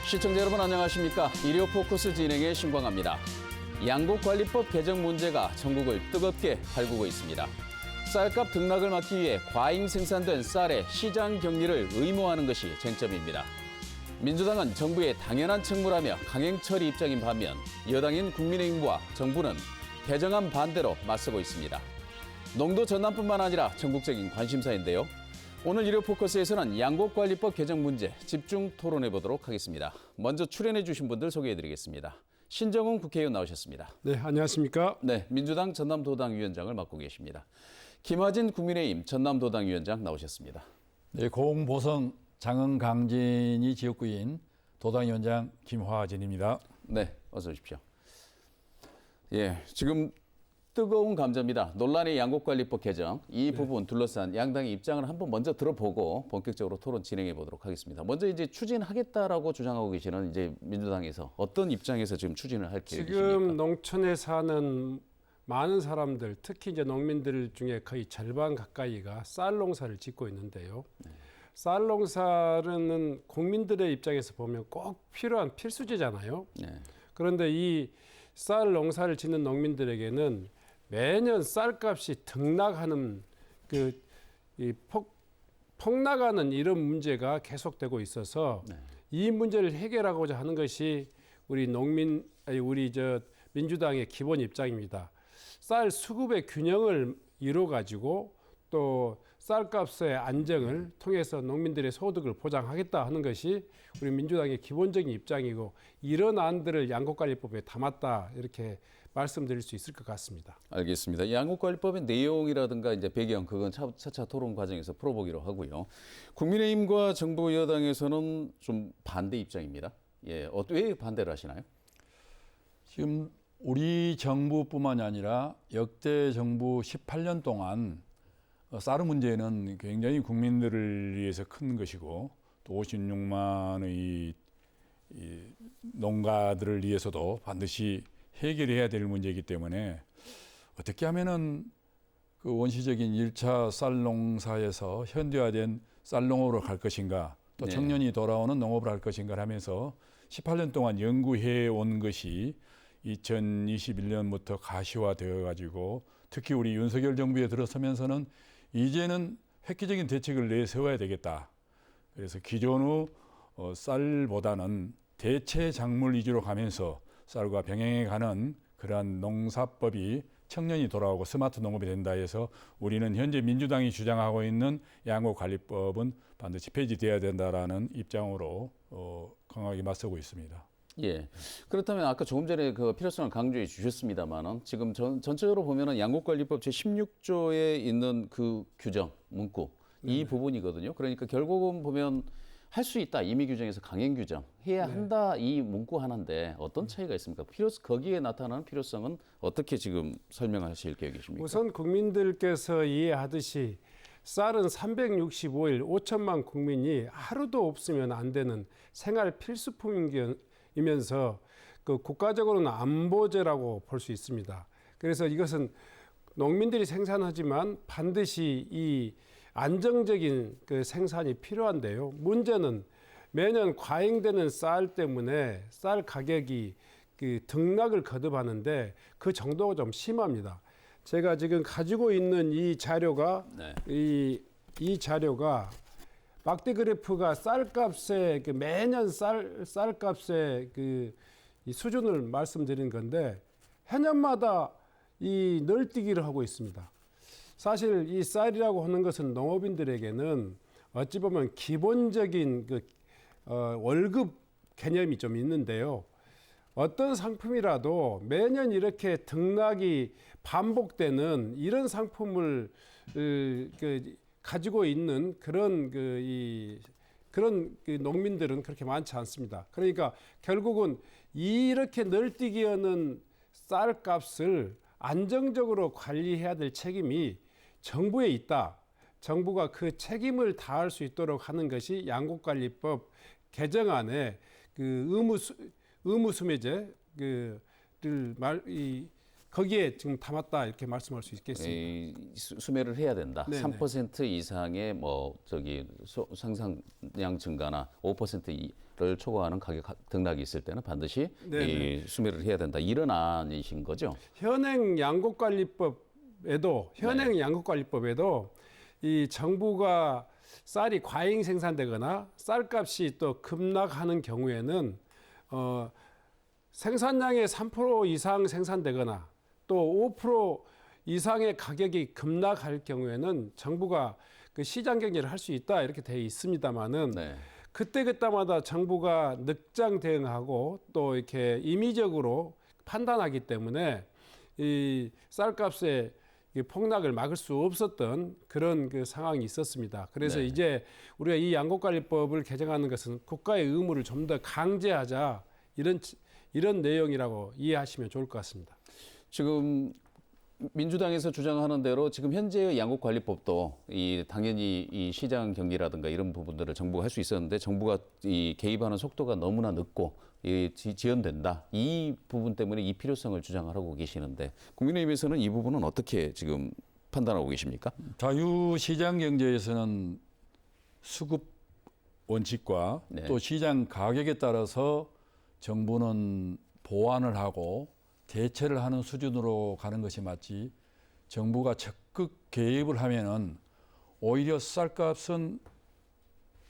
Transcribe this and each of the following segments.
시청자 여러분 안녕하십니까? 일요 포커스 진행의 신광합니다. 양곡관리법 개정 문제가 전국을 뜨겁게 달구고 있습니다. 쌀값 등락을 막기 위해 과잉 생산된 쌀의 시장 격리를 의무화하는 것이 쟁점입니다. 민주당은 정부의 당연한 책무라며 강행 처리 입장인 반면 여당인 국민의힘과 정부는 개정안 반대로 맞서고 있습니다. 농도 전남뿐만 아니라 전국적인 관심사인데요. 오늘 일요 포커스에서는 양곡관리법 개정 문제 집중 토론해 보도록 하겠습니다. 먼저 출연해 주신 분들 소개해 드리겠습니다. 신정훈 국회의원 나오셨습니다. 네, 안녕하십니까? 네, 민주당 전남도당 위원장을 맡고 계십니다. 김하진 국민의힘 전남도당 위원장 나오셨습니다. 네, 고흥보성 장흥강진이 지역구인 도당위원장 김화진입니다. 네, 어서 오십시오. 예, 지금 뜨거운 감자입니다. 논란의 양곡관리법 개정 이 부분 둘러싼 양당의 입장을 한번 먼저 들어보고 본격적으로 토론 진행해 보도록 하겠습니다. 먼저 이제 추진하겠다라고 주장하고 계시는 이제 민주당에서 어떤 입장에서 지금 추진을 할 계획이십니까? 지금 농촌에 사는 많은 사람들, 특히 이제 농민들 중에 거의 절반 가까이가 쌀 농사를 짓고 있는데요. 쌀 농사는 국민들의 입장에서 보면 꼭 필요한 필수제잖아요. 네. 그런데 이 쌀 농사를 짓는 농민들에게는 매년 쌀값이 등락하는 폭락하는 이런 문제가 계속되고 있어서 이 문제를 해결하고자 하는 것이 우리 민주당의 기본 입장입니다. 쌀 수급의 균형을 이뤄 가지고 또 쌀값의 안정을 통해서 농민들의 소득을 보장하겠다 하는 것이 우리 민주당의 기본적인 입장이고 이런 안들을 양곡관리법에 담았다 이렇게 말씀드릴 수 있을 것 같습니다. 알겠습니다. 양곡관리법의 내용이라든가 이제 배경 그건 차차 토론 과정에서 풀어보기로 하고요. 국민의힘과 정부 여당에서는 좀 반대 입장입니다. 예, 왜 반대를 하시나요? 지금 우리 정부뿐만이 아니라 역대 정부 18년 동안 쌀 문제는 굉장히 국민들을 위해서 큰 것이고 또 56만의 이 농가들을 위해서도 반드시 해결해야 될 문제이기 때문에 어떻게 하면은 그 원시적인 1차 쌀 농사에서 현대화된 쌀 농업으로 갈 것인가 또 청년이 돌아오는 농업을 할 것인가 하면서 18년 동안 연구해 온 것이 2021년부터 가시화되어 가지고 특히 우리 윤석열 정부에 들어서면서는 이제는 획기적인 대책을 내세워야 되겠다. 그래서 기존의 쌀보다는 대체 작물 위주로 가면서 쌀과 병행해 가는 그러한 농사법이 청년이 돌아오고 스마트 농업이 된다 해서 우리는 현재 민주당이 주장하고 있는 양곡관리법은 반드시 폐지돼야 된다라는 입장으로 강하게 맞서고 있습니다. 예. 그렇다면 아까 조금 전에 그 필요성을 강조해 주셨습니다만은 지금 전체적으로 보면은 양곡관리법 제16조에 있는 그 규정, 문구 이 부분이거든요. 그러니까 결국은 보면 할 수 있다. 임의 규정에서 강행 규정 해야 한다. 이 문구 하나인데 어떤 차이가 있습니까? 거기에 나타나는 필요성은 어떻게 지금 설명하실 계획이십니까? 우선 국민들께서 이해하듯이 쌀은 365일 5천만 국민이 하루도 없으면 안 되는 생활 필수품이면서 그 국가적으로는 안보제라고 볼 수 있습니다. 그래서 이것은 농민들이 생산하지만 반드시 이 안정적인 그 생산이 필요한데요. 문제는 매년 과잉되는 쌀 때문에 쌀 가격이 그 등락을 거듭하는데 그 정도가 좀 심합니다. 제가 지금 가지고 있는 이 자료가 이 자료가 막대 그래프가 쌀값의 그 매년 쌀값의 이 수준을 말씀드린 건데 해년마다 이 널뛰기를 하고 있습니다. 사실 이 쌀이라고 하는 것은 농업인들에게는 어찌 보면 기본적인 월급 개념이 좀 있는데요. 어떤 상품이라도 매년 이렇게 등락이 반복되는 이런 상품을 가지고 있는 그런 농민들은 그렇게 많지 않습니다. 그러니까 결국은 이렇게 널뛰기 하는 쌀값을 안정적으로 관리해야 될 책임이 정부에 있다. 정부가 그 책임을 다할 수 있도록 하는 것이 양곡관리법 개정안의 그 의무수매제를 거기에 지금 담았다 이렇게 말씀할 수 있겠습니다. 수매를 해야 된다. 네네. 3% 이상의 상상량 증가나 5% 원가를 초과하는 가격 등락이 있을 때는 반드시 네네. 이 수매를 해야 된다. 이런 안이신 거죠? 현행 양곡관리법에도 이 정부가 쌀이 과잉 생산되거나 쌀값이 또 급락하는 경우에는 생산량의 3% 이상 생산되거나 또 5% 이상의 가격이 급락할 경우에는 정부가 그 시장 경제를 할 수 있다 이렇게 되어 있습니다만은 네. 그때마다 정부가 늑장 대응하고 또 이렇게 임의적으로 판단하기 때문에 이 쌀값의 이 폭락을 막을 수 없었던 그런 그 상황이 있었습니다. 그래서 네. 이제 우리가 이 양곡관리법을 개정하는 것은 국가의 의무를 좀 더 강제하자 이런 내용이라고 이해하시면 좋을 것 같습니다. 지금 민주당에서 주장하는 대로 지금 현재의 양곡관리법도 당연히 이 시장 경기라든가 이런 부분들을 정부가 할 수 있었는데 정부가 이 개입하는 속도가 너무나 늦고 지연된다. 이 부분 때문에 이 필요성을 주장하고 계시는데 국민의힘에서는 이 부분은 어떻게 지금 판단하고 계십니까? 자유시장 경제에서는 수급 원칙과 네. 또 시장 가격에 따라서 정부는 보완을 하고 대체를 하는 수준으로 가는 것이 맞지, 정부가 적극 개입을 하면은 오히려 쌀값은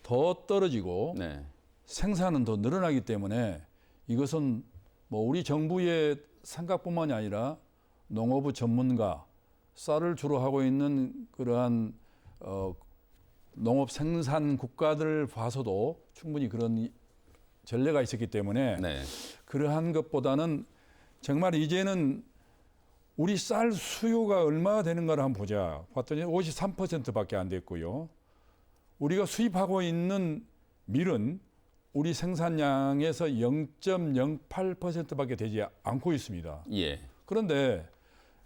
더 떨어지고 네. 생산은 더 늘어나기 때문에 이것은 뭐 우리 정부의 생각뿐만이 아니라 농업부 전문가, 쌀을 주로 하고 있는 그러한 농업 생산 국가들 봐서도 충분히 그런 전례가 있었기 때문에 네. 그러한 것보다는 정말 이제는 우리 쌀 수요가 얼마나 되는가를 한번 보자. 봤더니 53%밖에 안 됐고요. 우리가 수입하고 있는 밀은 우리 생산량에서 0.08%밖에 되지 않고 있습니다. 예. 그런데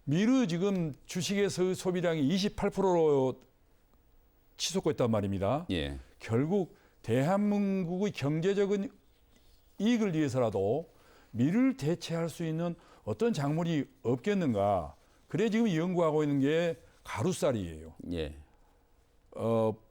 밀의 지금 주식에서 소비량이 28%로 치솟고 있단 말입니다. 예. 결국 대한민국의 경제적인 이익을 위해서라도 밀을 대체할 수 있는 어떤 작물이 없겠는가. 그래 지금 연구하고 있는 게 가루쌀이에요. 예.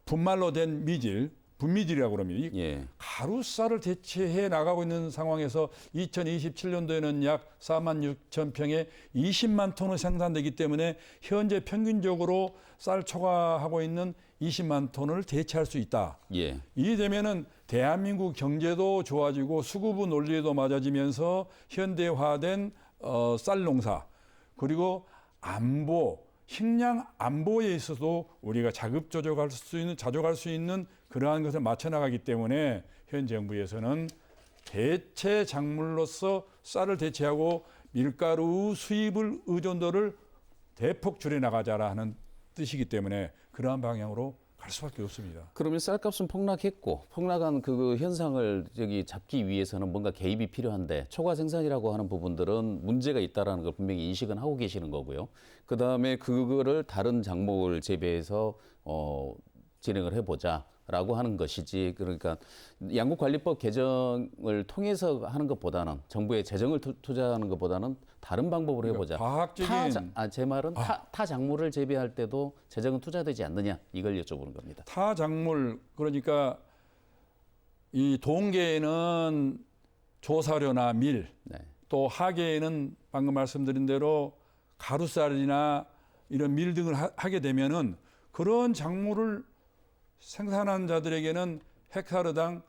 분말로 된 미질, 분미질이라고 그럽니다. 예. 가루쌀을 대체해 나가고 있는 상황에서 2027년도에는 약 4만 6천 평에 20만 톤을 생산되기 때문에 현재 평균적으로 쌀 초과하고 있는 20만 톤을 대체할 수 있다. 예. 이게 되면은 대한민국 경제도 좋아지고 수급은 논리에도 맞아지면서 현대화된 쌀 농사, 그리고 안보, 식량 안보에 있어서도 우리가 자급자족할 수 있는 그러한 것을 맞춰 나가기 때문에 현 정부에서는 대체 작물로서 쌀을 대체하고 밀가루 수입을 의존도를 대폭 줄여 나가자라 하는 뜻이기 때문에 그러한 방향으로 갈 수밖에 없습니다. 그러면 쌀값은 폭락했고 폭락한 그 현상을 잡기 위해서는 뭔가 개입이 필요한데 초과 생산이라고 하는 부분들은 문제가 있다라는 걸 분명히 인식은 하고 계시는 거고요. 그 다음에 그거를 다른 작목을 재배해서 진행을 해보자라고 하는 것이지. 그러니까 양곡관리법 개정을 통해서 하는 것보다는 정부의 재정을 투자하는 것보다는 다른 방법으로 해보자. 과학적인 제 말은 타 작물을 재배할 때도 재정은 투자되지 않느냐 이걸 여쭤보는 겁니다. 타 작물, 그러니까 이 동계에는 조사료나 밀, 네. 또 하계에는 방금 말씀드린 대로 가루쌀이나 이런 밀 등을 하게 되면은 그런 작물을 생산한 자들에게는 헥타르당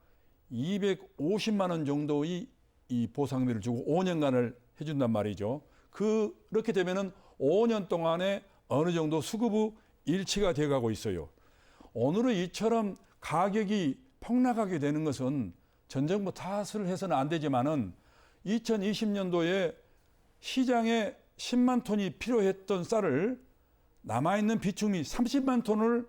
250만 원 정도의 이 보상비를 주고 5년간을 해준단 말이죠. 그렇게 되면은 5년 동안에 어느 정도 수급의 일치가 돼가고 있어요. 오늘은 이처럼 가격이 폭락하게 되는 것은 전 정부 탓을 해서는 안 되지만은 2020년도에 시장에 10만 톤이 필요했던 쌀을 남아있는 비축미 30만 톤을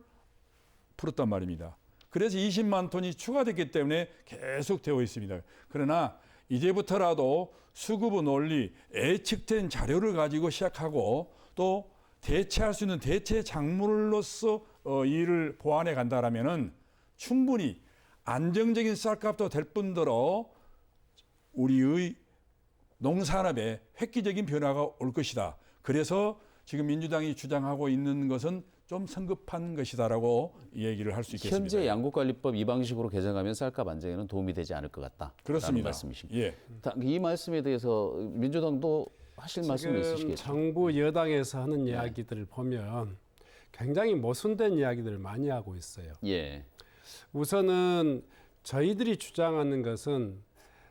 풀었단 말입니다. 그래서 20만 톤이 추가됐기 때문에 계속 되어 있습니다. 그러나 이제부터라도 수급의 논리, 예측된 자료를 가지고 시작하고 또 대체할 수 있는 대체 작물로서 이를 보완해 간다라면은 충분히 안정적인 쌀값도 될 뿐더러 우리의 농산업에 획기적인 변화가 올 것이다. 그래서 지금 민주당이 주장하고 있는 것은 좀 성급한 것이다라고 얘기를 할 수 있겠습니다. 현재 양곡관리법 이 방식으로 개정하면 쌀값 안정에는 도움이 되지 않을 것 같다. 그렇습니다. 말씀이십니다. 예. 이 말씀에 대해서 민주당도 하실 말씀이 지금 있으시겠죠? 정부 여당에서 하는 이야기들을 보면 굉장히 모순된 이야기들을 많이 하고 있어요. 예. 우선은 저희들이 주장하는 것은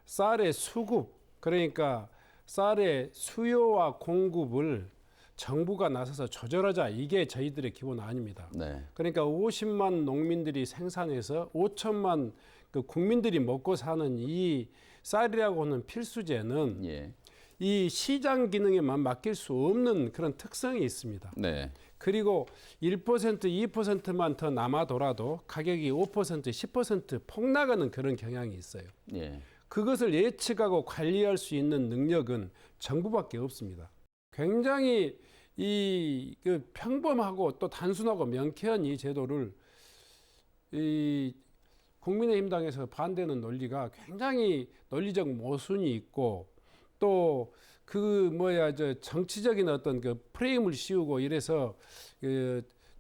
쌀의 수급, 그러니까 쌀의 수요와 공급을 정부가 나서서 조절하자, 이게 저희들의 기본 아닙니다. 네. 그러니까 50만 농민들이 생산해서 5천만 그 국민들이 먹고 사는 이 쌀이라고 하는 필수제는 예. 이 시장 기능에만 맡길 수 없는 그런 특성이 있습니다. 네. 그리고 1%, 2%만 더 남아돌아도 가격이 5%, 10% 폭락하는 그런 경향이 있어요. 예. 그것을 예측하고 관리할 수 있는 능력은 정부밖에 없습니다. 굉장히 그 평범하고 또 단순하고 명쾌한 이 제도를 이 국민의힘 당에서 반대하는 논리가 굉장히 논리적 모순이 있고 또 정치적인 어떤 그 프레임을 씌우고 이래서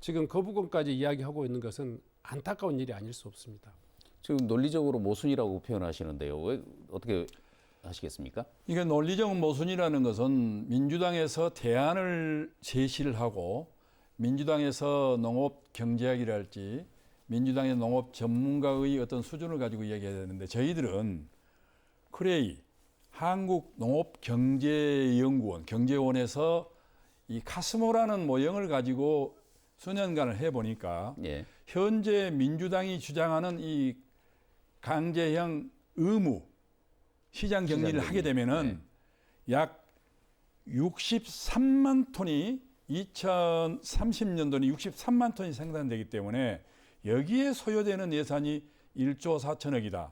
지금 거부권까지 이야기하고 있는 것은 안타까운 일이 아닐 수 없습니다. 지금 논리적으로 모순이라고 표현하시는데요. 왜 어떻게 하시겠습니까? 이게 논리적 모순이라는 것은 민주당에서 대안을 제시를 하고 민주당에서 농업경제학이랄지 민주당의 농업 전문가의 어떤 수준을 가지고 이야기해야 되는데 저희들은 크레이 한국농업경제연구원 경제원에서 이 카스모라는 모형을 가지고 수년간을 해보니까 예. 현재 민주당이 주장하는 이 강제형 의무 시장 격리를 하게 되면은 약 63만 톤이 2030년도는 63만 톤이 생산되기 때문에 여기에 소요되는 예산이 1조 4천억이다.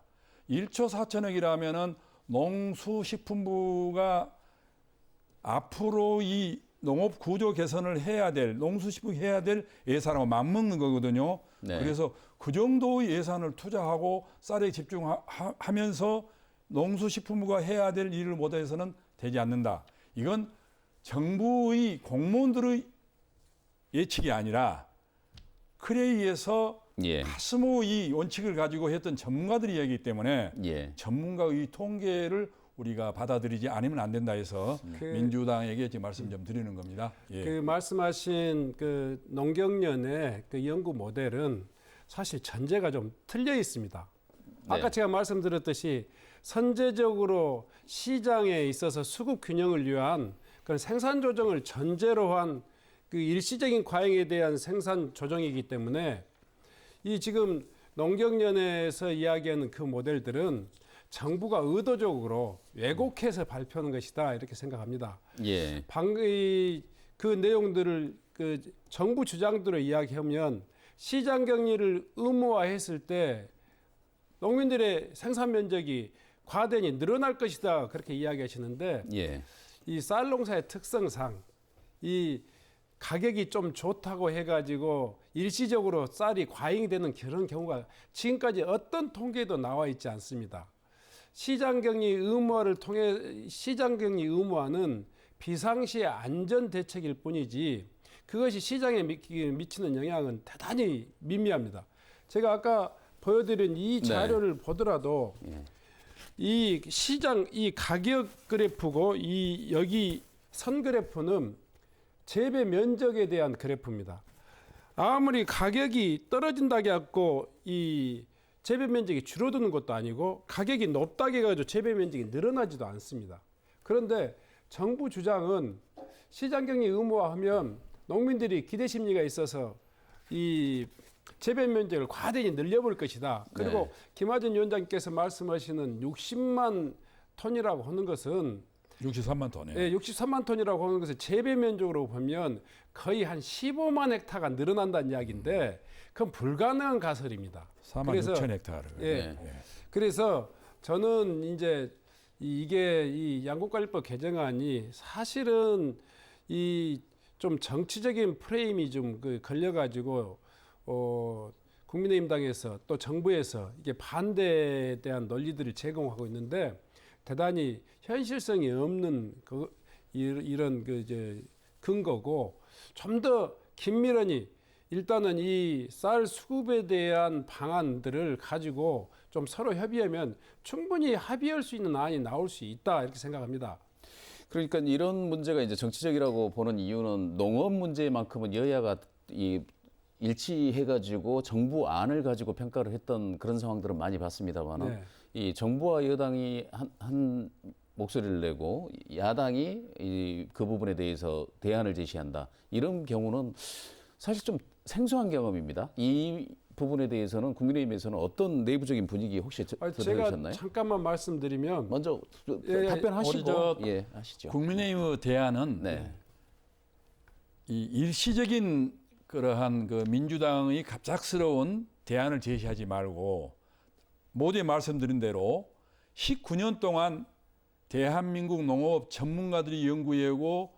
1조 4천억이라면은 농수식품부가 앞으로 이 농업 구조 개선을 해야 될 농수식품 해야 될 예산하고 맞먹는 거거든요. 네. 그래서 그 정도의 예산을 투자하고 쌀에 집중하면서 농수식품부가 해야 될 일을 못해서는 되지 않는다. 이건 정부의 공무원들의 예측이 아니라 크레이에서 예. 카스모 이 원칙을 가지고 했던 전문가들이 이야기이기 때문에 예. 전문가의 통계를 우리가 받아들이지 않으면 안 된다 해서 민주당에게 지금 말씀 좀 드리는 겁니다. 예. 그 말씀하신 그 농경련의 그 연구 모델은 사실 전제가 좀 틀려 있습니다. 아까 네. 제가 말씀드렸듯이 선제적으로 시장에 있어서 수급 균형을 위한 그런 생산 조정을 전제로 한 그 일시적인 과잉에 대한 생산 조정이기 때문에 이 지금 농경련에서 이야기하는 그 모델들은 정부가 의도적으로 왜곡해서 발표하는 것이다 이렇게 생각합니다. 예. 방금 그 내용들을 그 정부 주장대로 이야기하면 시장 격리를 의무화했을 때 농민들의 생산 면적이 과대니 늘어날 것이다 그렇게 이야기하시는데 예. 이 쌀 농사의 특성상 이 가격이 좀 좋다고 해가지고 일시적으로 쌀이 과잉되는 그런 경우가 지금까지 어떤 통계도 나와 있지 않습니다. 시장격리 의무화를 통해 시장격리 의무화는 비상시의 안전 대책일 뿐이지 그것이 시장에 미치는 영향은 대단히 미미합니다. 제가 아까 보여드린 이 자료를 보더라도 이 시장 이 가격 그래프고 이 여기 선 그래프는 재배 면적에 대한 그래프입니다. 아무리 가격이 떨어진다고 해갖고 이 재배 면적이 줄어드는 것도 아니고 가격이 높다고 해가지고 재배 면적이 늘어나지도 않습니다. 그런데 정부 주장은 시장격리 의무화하면 농민들이 기대 심리가 있어서 이 재배 면적을 과대히 늘려볼 것이다. 그리고 네. 김하진 위원장께서 말씀하시는 60만 톤이라고 하는 것은 63만 톤이에요. 네, 63만 톤이라고 하는 것을 재배 면적으로 보면 거의 한 15만 헥타가 늘어난다는 이야기인데 그건 불가능한 가설입니다. 4만 6천 헥타르. 예. 그래서 저는 이제 이게 이 양곡관리법 개정안이 사실은 이 좀 정치적인 프레임이 좀 걸려가지고 국민의힘 당에서 또 정부에서 이게 반대에 대한 논리들을 제공하고 있는데 대단히 현실성이 없는 이런 그 이제 근거고 좀 더 긴밀하니 일단은 이 쌀 수급에 대한 방안들을 가지고 좀 서로 협의하면 충분히 합의할 수 있는 안이 나올 수 있다 이렇게 생각합니다. 그러니까 이런 문제가 이제 정치적이라고 보는 이유는 농업 문제만큼은 여야가 이 일치해가지고 정부 안을 가지고 평가를 했던 그런 상황들은 많이 봤습니다만 네. 이 정부와 여당이 한 목소리를 내고 야당이 그 부분에 대해서 대안을 제시한다. 이런 경우는 사실 좀 생소한 경험입니다. 이 부분에 대해서는 국민의힘에서는 어떤 내부적인 분위기 혹시 제가 들으셨나요? 잠깐만 말씀드리면 먼저 예, 답변하시고 하시죠. 국민의힘의 대안은 네. 이 일시적인 그러한 그 민주당의 갑작스러운 대안을 제시하지 말고 모두에 말씀드린 대로 19년 동안 대한민국 농업 전문가들이 연구해오고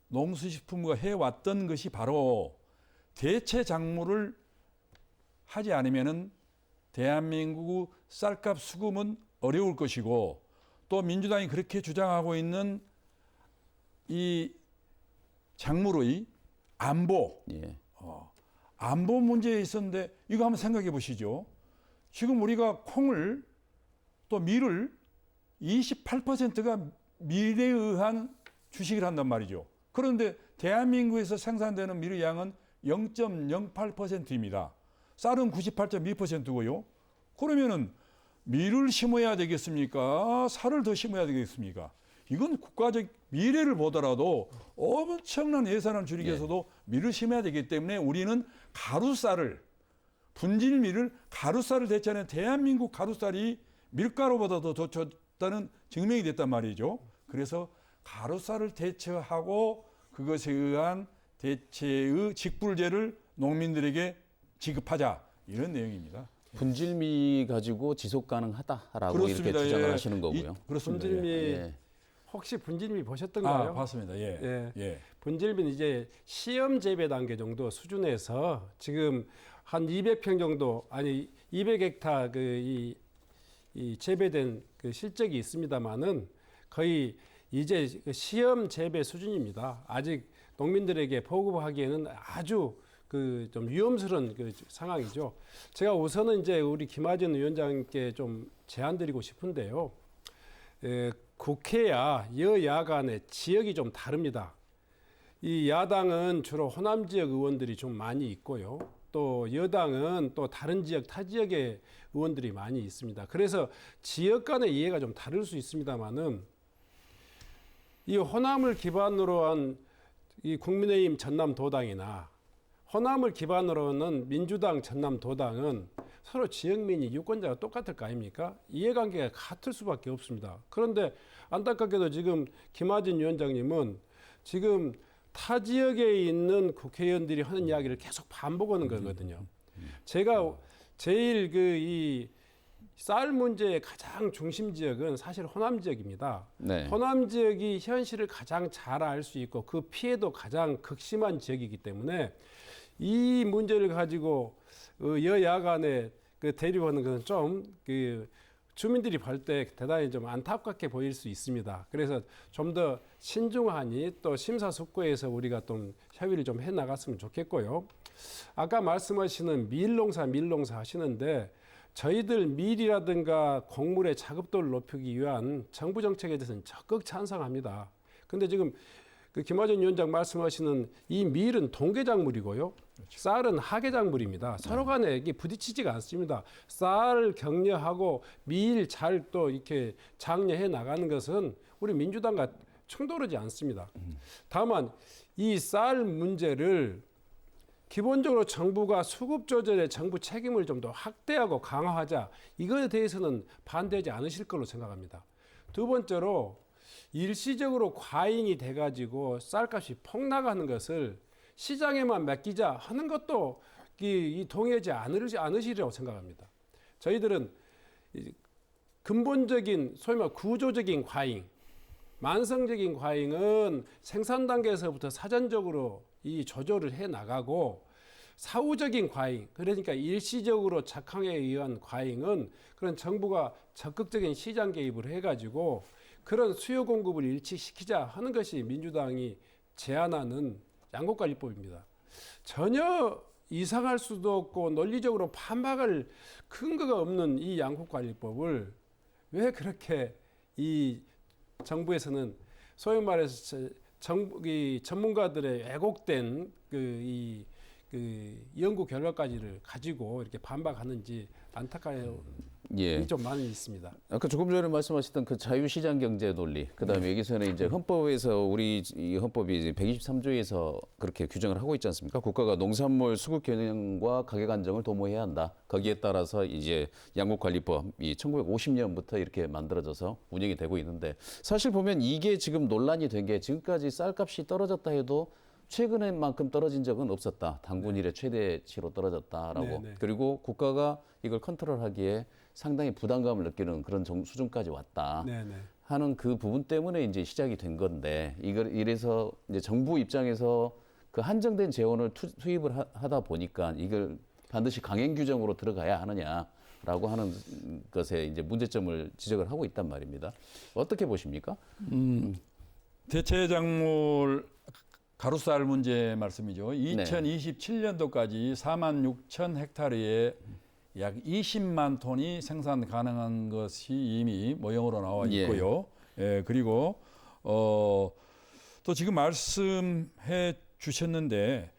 농수식품부가 해왔던 것이 바로 대체 작물을 하지 않으면은 대한민국 쌀값 수급은 어려울 것이고 또 민주당이 그렇게 주장하고 있는 이 작물의 안보, 예. 안보 문제에 있었는데 이거 한번 생각해 보시죠. 지금 우리가 콩을 또 밀을 28%가 밀에 의한 주식을 한단 말이죠. 그런데 대한민국에서 생산되는 밀의 양은 0.08%입니다. 쌀은 98.2%고요. 그러면은 밀을 심어야 되겠습니까? 쌀을 더 심어야 되겠습니까? 이건 국가적 미래를 보더라도 엄청난 예산을 줄이기 위해서도 밀을 심어야 되기 때문에 우리는 가루쌀을 분질밀을 가루쌀을 대체하는 대한민국 가루쌀이 밀가루보다 더 좋다는 증명이 됐단 말이죠. 그래서 가루쌀을 대체하고 그것에 의한 대체의 직불제를 농민들에게 지급하자 이런 내용입니다. 분질미 가지고 지속 가능하다라고 그렇습니다. 이렇게 주장을 예. 하시는 거고요. 그렇습니다. 분질미 예. 혹시 분질미 보셨던가요? 봤습니다. 예. 예. 예. 분질미는 이제 시험 재배 단계 정도 수준에서 지금 한 200평 정도 아니 200헥타 이 재배된 그 실적이 있습니다만은 거의 이제 시험 재배 수준입니다. 아직 농민들에게 보급하기에는 아주 그 좀 위험스러운 그 상황이죠. 제가 우선은 이제 우리 김하진 위원장께 좀 제안드리고 싶은데요. 국회야 여야 간의 지역이 좀 다릅니다. 이 야당은 주로 호남 지역 의원들이 좀 많이 있고요. 또 여당은 또 다른 지역 타 지역의 의원들이 많이 있습니다. 그래서 지역 간의 이해가 좀 다를 수 있습니다만은 이 호남을 기반으로 한 이 국민의힘 전남도당이나 호남을 기반으로는 민주당 전남도당은 서로 지역민이 유권자가 똑같을 거 아닙니까? 이해관계가 같을 수밖에 없습니다. 그런데 안타깝게도 지금 김하진 위원장님은 지금 타 지역에 있는 국회의원들이 하는 이야기를 계속 반복하는 거거든요. 제가 제일 이 쌀 문제의 가장 중심 지역은 사실 호남 지역입니다. 네. 호남 지역이 현실을 가장 잘 알 수 있고 그 피해도 가장 극심한 지역이기 때문에 이 문제를 가지고 여야 간에 그 대립하는 것은 좀 주민들이 볼 때 대단히 좀 안타깝게 보일 수 있습니다. 그래서 좀 더 신중하니 또 심사숙고해서 우리가 좀 협의를 좀 해 나갔으면 좋겠고요. 아까 말씀하시는 밀농사 하시는데 저희들 밀이라든가 곡물의 작업도를 높이기 위한 정부 정책에 대해서는 적극 찬성합니다. 근데 지금 그 김하진 위원장 말씀하시는 이 밀은 동계작물이고요. 쌀은 하계작물입니다. 서로 간에 이게 부딪히지가 않습니다. 쌀 격려하고 밀 잘 또 이렇게 장려해 나가는 것은 우리 민주당과 충돌하지 않습니다. 다만 이 쌀 문제를 기본적으로 정부가 수급 조절에 정부 책임을 좀 더 확대하고 강화하자. 이거에 대해서는 반대하지 않으실 걸로 생각합니다. 두 번째로 일시적으로 과잉이 돼가지고 쌀값이 폭락하는 것을 시장에만 맡기자 하는 것도 동의하지 않으시리라고 생각합니다. 저희들은 근본적인 소위 말 구조적인 과잉, 만성적인 과잉은 생산 단계에서부터 사전적으로 이 조절을 해 나가고 사후적인 과잉, 그러니까 일시적으로 작황에 의한 과잉은 그런 정부가 적극적인 시장 개입을 해가지고 그런 수요 공급을 일치시키자 하는 것이 민주당이 제안하는 양곡관리법입니다. 전혀 이상할 수도 없고 논리적으로 반박할 근거가 없는 이 양국관리법을 왜 그렇게 이 정부에서는 소위 말해서 이 전문가들의 왜곡된 그 연구 결과까지를 가지고 이렇게 반박하는지 안타까운 예. 좀 많이 있습니다. 아까 조금 전에 말씀하셨던 그 자유시장 경제 논리, 그다음에 여기서는 이제 헌법에서 우리 이 헌법이 이제 123조에서 그렇게 규정을 하고 있지 않습니까? 국가가 농산물 수급 경영과 가격 안정을 도모해야 한다. 거기에 따라서 이제 양국관리법이 1950년부터 이렇게 만들어져서 운영이 되고 있는데 사실 보면 이게 지금 논란이 된 게 지금까지 쌀값이 떨어졌다 해도 최근에만큼 떨어진 적은 없었다. 단군 이래 최대치로 떨어졌다라고. 네. 그리고 국가가 이걸 컨트롤하기에 상당히 부담감을 느끼는 그런 수준까지 왔다. 네네. 하는 그 부분 때문에 이제 시작이 된 건데 이걸 이래서 이제 정부 입장에서 그 한정된 재원을 투입을 하다 보니까 이걸 반드시 강행 규정으로 들어가야 하느냐라고 하는 것에 이제 문제점을 지적을 하고 있단 말입니다. 어떻게 보십니까? 대체작물 가루쌀 문제 말씀이죠. 네. 2027년도까지 4만 6천 헥타르에 약 20만 톤이 생산 가능한 것이 이미 모형으로 나와 있고요. 예, 그리고 또 지금 말씀해 주셨는데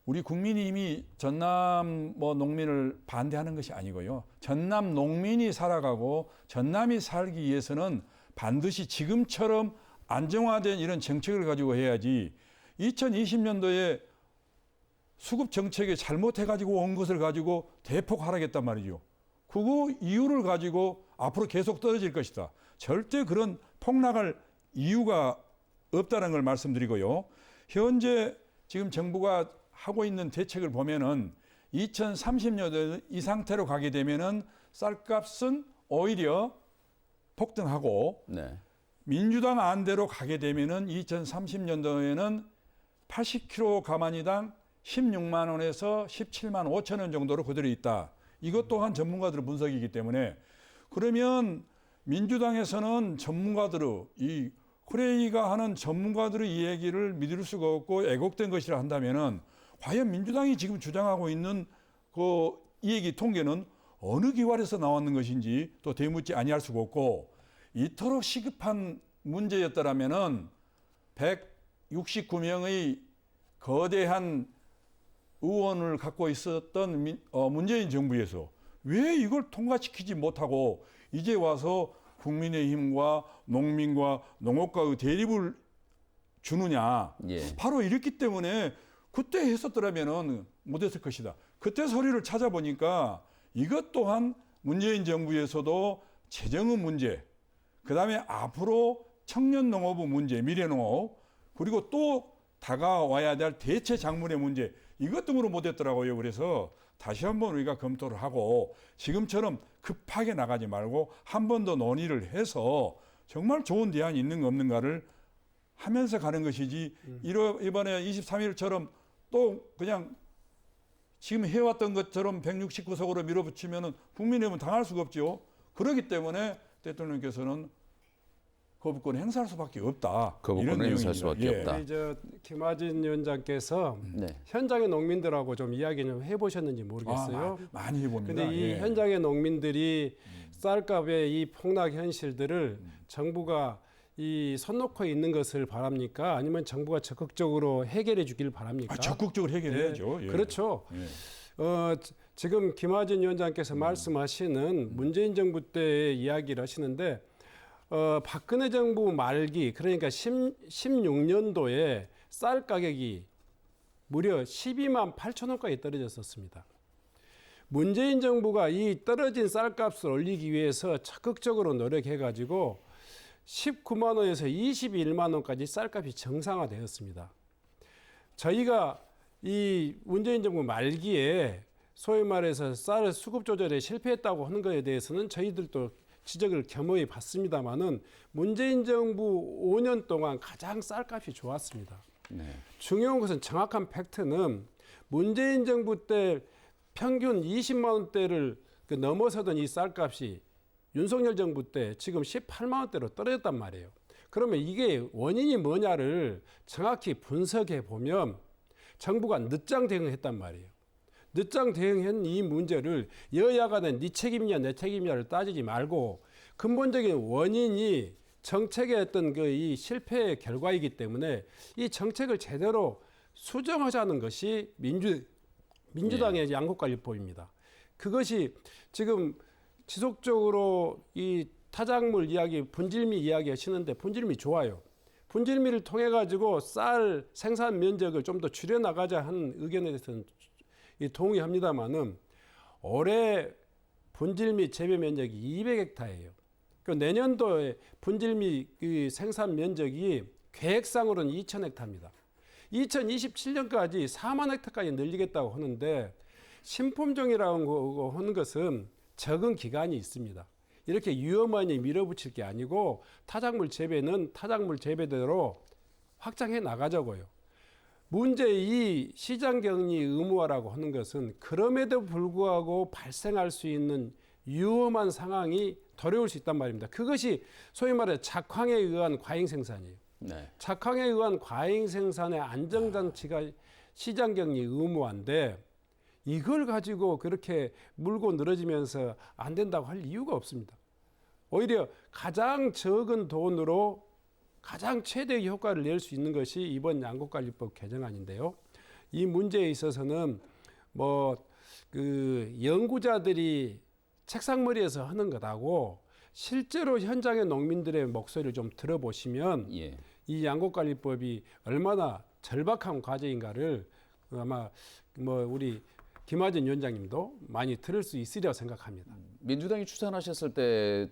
우리 국민이 이미 전남 농민을 반대하는 것이 아니고요. 전남 농민이 살아가고 전남이 살기 위해서는 반드시 지금처럼 안정화된 이런 정책을 가지고 해야지 2020년도에 수급 정책이 잘못해가지고 온 것을 가지고 대폭 하락했단 말이죠. 그거 이유를 가지고 앞으로 계속 떨어질 것이다. 절대 그런 폭락할 이유가 없다는 걸 말씀드리고요. 현재 지금 정부가 하고 있는 대책을 보면은 2030년도에 이 상태로 가게 되면은 쌀값은 오히려 폭등하고 네. 민주당 안대로 가게 되면은 2030년도에는 80kg 가마니당 16만 원에서 17만 5천 원 정도로 그대로 있다. 이것 또한 전문가들의 분석이기 때문에 그러면 민주당에서는 전문가들의 이 코레이가 하는 전문가들의 이야기를 믿을 수가 없고 왜곡된 것이라 한다면은 과연 민주당이 지금 주장하고 있는 그 이 얘기 통계는 어느 기관에서 나왔는 것인지 또 되묻지 아니할 수가 없고 이토록 시급한 문제였더라면은 169명의 거대한 의원을 갖고 있었던 문재인 정부에서 왜 이걸 통과시키지 못하고 이제 와서 국민의힘과 농민과 농업가의 대립을 주느냐. 예. 바로 이렇기 때문에 그때 했었더라면 못했을 것이다. 그때 소리를 찾아보니까 이것 또한 문재인 정부에서도 재정의 문제, 그다음에 앞으로 청년 농업의 문제, 미래농업, 그리고 또 다가와야 될 대체 작물의 문제, 이것 등으로 못했더라고요. 그래서 다시 한번 우리가 검토를 하고 지금처럼 급하게 나가지 말고 한 번 더 논의를 해서 정말 좋은 대안이 있는 가 없는가를 하면서 가는 것이지 이번에 23일처럼 또 그냥 지금 해왔던 것처럼 169석으로 밀어붙이면 국민의힘은 당할 수가 없죠. 그렇기 때문에 대통령께서는 거부권을 행사할 수밖에 없다. 거부권을 행사할 수밖에 없다. 김하진 위원장께서 네. 현장의 농민들하고 좀 이야기 좀 해보셨는지 모르겠어요. 많이 해봅니다. 근데 이 현장의 농민들이 쌀값의 이 폭락 현실들을 정부가 이 손 놓고 있는 것을 바랍니까? 아니면 정부가 적극적으로 해결해 주길 바랍니까? 적극적으로 해결해야죠. 네. 그렇죠. 예. 지금 김하진 위원장께서 말씀하시는 문재인 정부 때의 이야기를 하시는데 박근혜 정부 말기 그러니까 16년도에 쌀 가격이 무려 12만 8천 원까지 떨어졌었습니다. 문재인 정부가 이 떨어진 쌀값을 올리기 위해서 적극적으로 노력해가지고 19만 원에서 21만 원까지 쌀값이 정상화되었습니다. 저희가 이 문재인 정부 말기에 소위 말해서 쌀 수급 조절에 실패했다고 하는 것에 대해서는 저희들도 지적을 겸허히 받습니다만은 문재인 정부 5년 동안 가장 쌀값이 좋았습니다. 네. 중요한 것은 정확한 팩트는 문재인 정부 때 평균 20만 원대를 넘어서던 이 쌀값이 윤석열 정부 때 지금 18만 원대로 떨어졌단 말이에요. 그러면 이게 원인이 뭐냐를 정확히 분석해 보면 정부가 늦장 대응했단 말이에요. 늦장 대응한 이 문제를 여야가 된 네 책임이냐 내 책임이냐를 따지지 말고 근본적인 원인이 정책의 어떤 그 이 실패의 결과이기 때문에 이 정책을 제대로 수정하자는 것이 민주당의 양곡관리법입니다. 그것이 지금 지속적으로 이 타작물 이야기, 분질미 이야기 하시는데 분질미 좋아요. 분질미를 통해 가지고 쌀 생산 면적을 좀 더 줄여 나가자 하는 의견에 대해서는 동의합니다만은 올해 분질미 재배 면적이 200헥타예요. 그 내년도에 분질미 그 생산 면적이 계획상으로는 2,000헥타입니다. 2027년까지 4만 헥타까지 늘리겠다고 하는데 신품종이라고 하는 것은 적은 기간이 있습니다. 이렇게 위험하니 밀어붙일 게 아니고 타작물 재배는 타작물 재배대로 확장해 나가자고요. 문제 이 시장격리 의무화라고 하는 것은 그럼에도 불구하고 발생할 수 있는 위험한 상황이 더려울 수 있단 말입니다. 그것이 소위 말해 작황에 의한 과잉 생산이에요. 네. 작황에 의한 과잉 생산의 안정장치가 시장격리 의무화인데 이걸 가지고 그렇게 물고 늘어지면서 안 된다고 할 이유가 없습니다. 오히려 가장 적은 돈으로 가장 최대의 효과를 낼 수 있는 것이 이번 양곡관리법 개정안인데요. 이 문제에 있어서는 그 연구자들이 책상머리에서 하는 것하고 실제로 현장의 농민들의 목소리를 좀 들어보시면 예. 이 양곡관리법이 얼마나 절박한 과제인가를 아마 우리 김하진 위원장님도 많이 들을 수 있으리라고 생각합니다. 민주당이 추천하셨을 때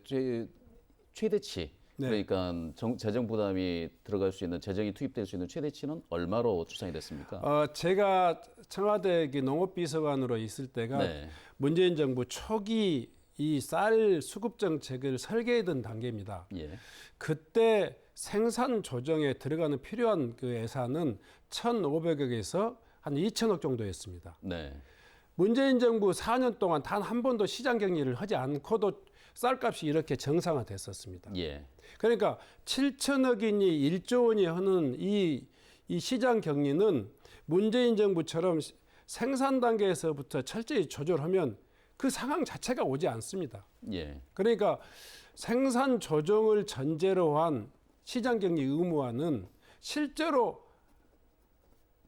최대치 네. 그러니까 재정 부담이 들어갈 수 있는 재정이 투입될 수 있는 최대치는 얼마로 추산이 됐습니까? 제가 청와대 농업비서관으로 있을 때가 네. 문재인 정부 초기 이 쌀 수급 정책을 설계하던 단계입니다. 예. 그때 생산 조정에 들어가는 필요한 그 예산은 1,500억에서 한 2,000억 정도였습니다. 네. 문재인 정부 4년 동안 단 한 번도 시장 격리를 하지 않고도 쌀값이 이렇게 정상화됐었습니다. 예. 그러니까 7천억이니 1조 원이 하는 이 시장 격리는 문재인 정부처럼 생산 단계에서부터 철저히 조절하면 그 상황 자체가 오지 않습니다. 예. 그러니까 생산 조정을 전제로 한 시장 격리 의무화는 실제로